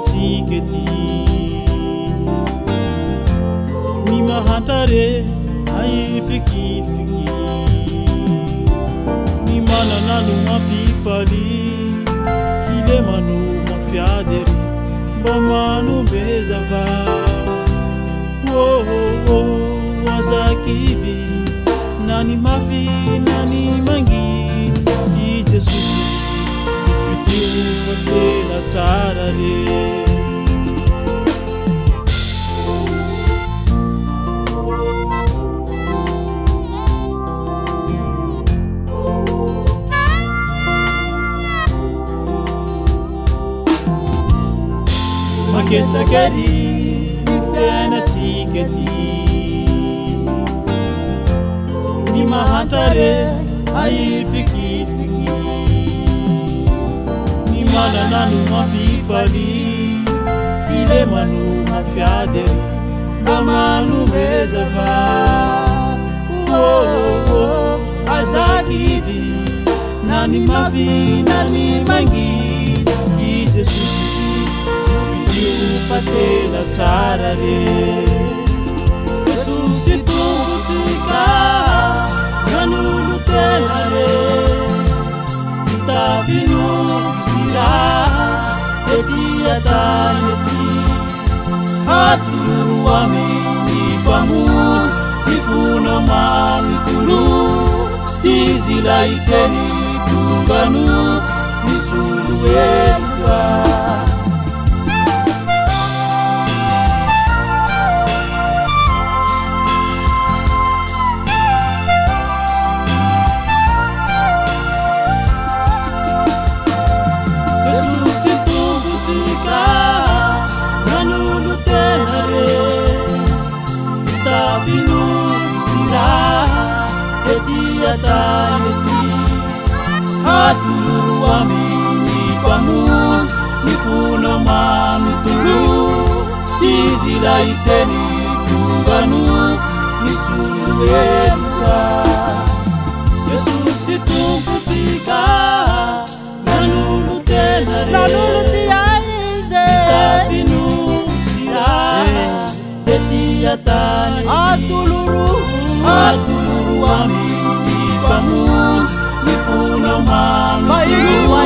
tsikety ny mahantare aifikifiky ny manana no mampifaly kile mano mafiadery mba manombe zava wazakivy nani mafy nani mangi i Jesus fatela tsara re maketakari ny fiainatsikety ny mahantare aifikifiky ny manana no mampifaly kile mano mafiadery mba manome zava azakivy nani mafy nani mangi i Jesus fatela tsara re Jesus tumbutsika nanulu tena re itavinu sira etiataneti aturu amini pamus ifuna mamitulu izila iteni tunganu nisuluelka aturu amini pamus nifuna mamitulu izila iteni tunganu nisuluelka Jesus tumbutsika nanulu tiaize tavinu sira etiatani atuluru amini pamus nifuna mamitulu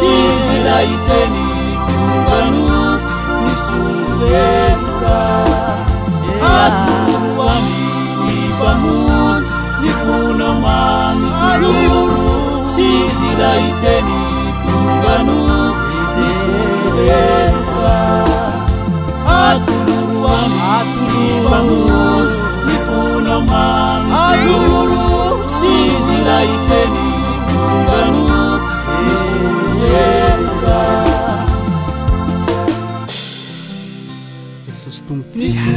izila iteni tunganu nisuluelka atulu amini pamus nifuna mamitulu izila iteni tunganu nisuluelka atulu amini pamus nifuna mamitulu izila iteni tunganu nisuluelka Jesus tumbutsika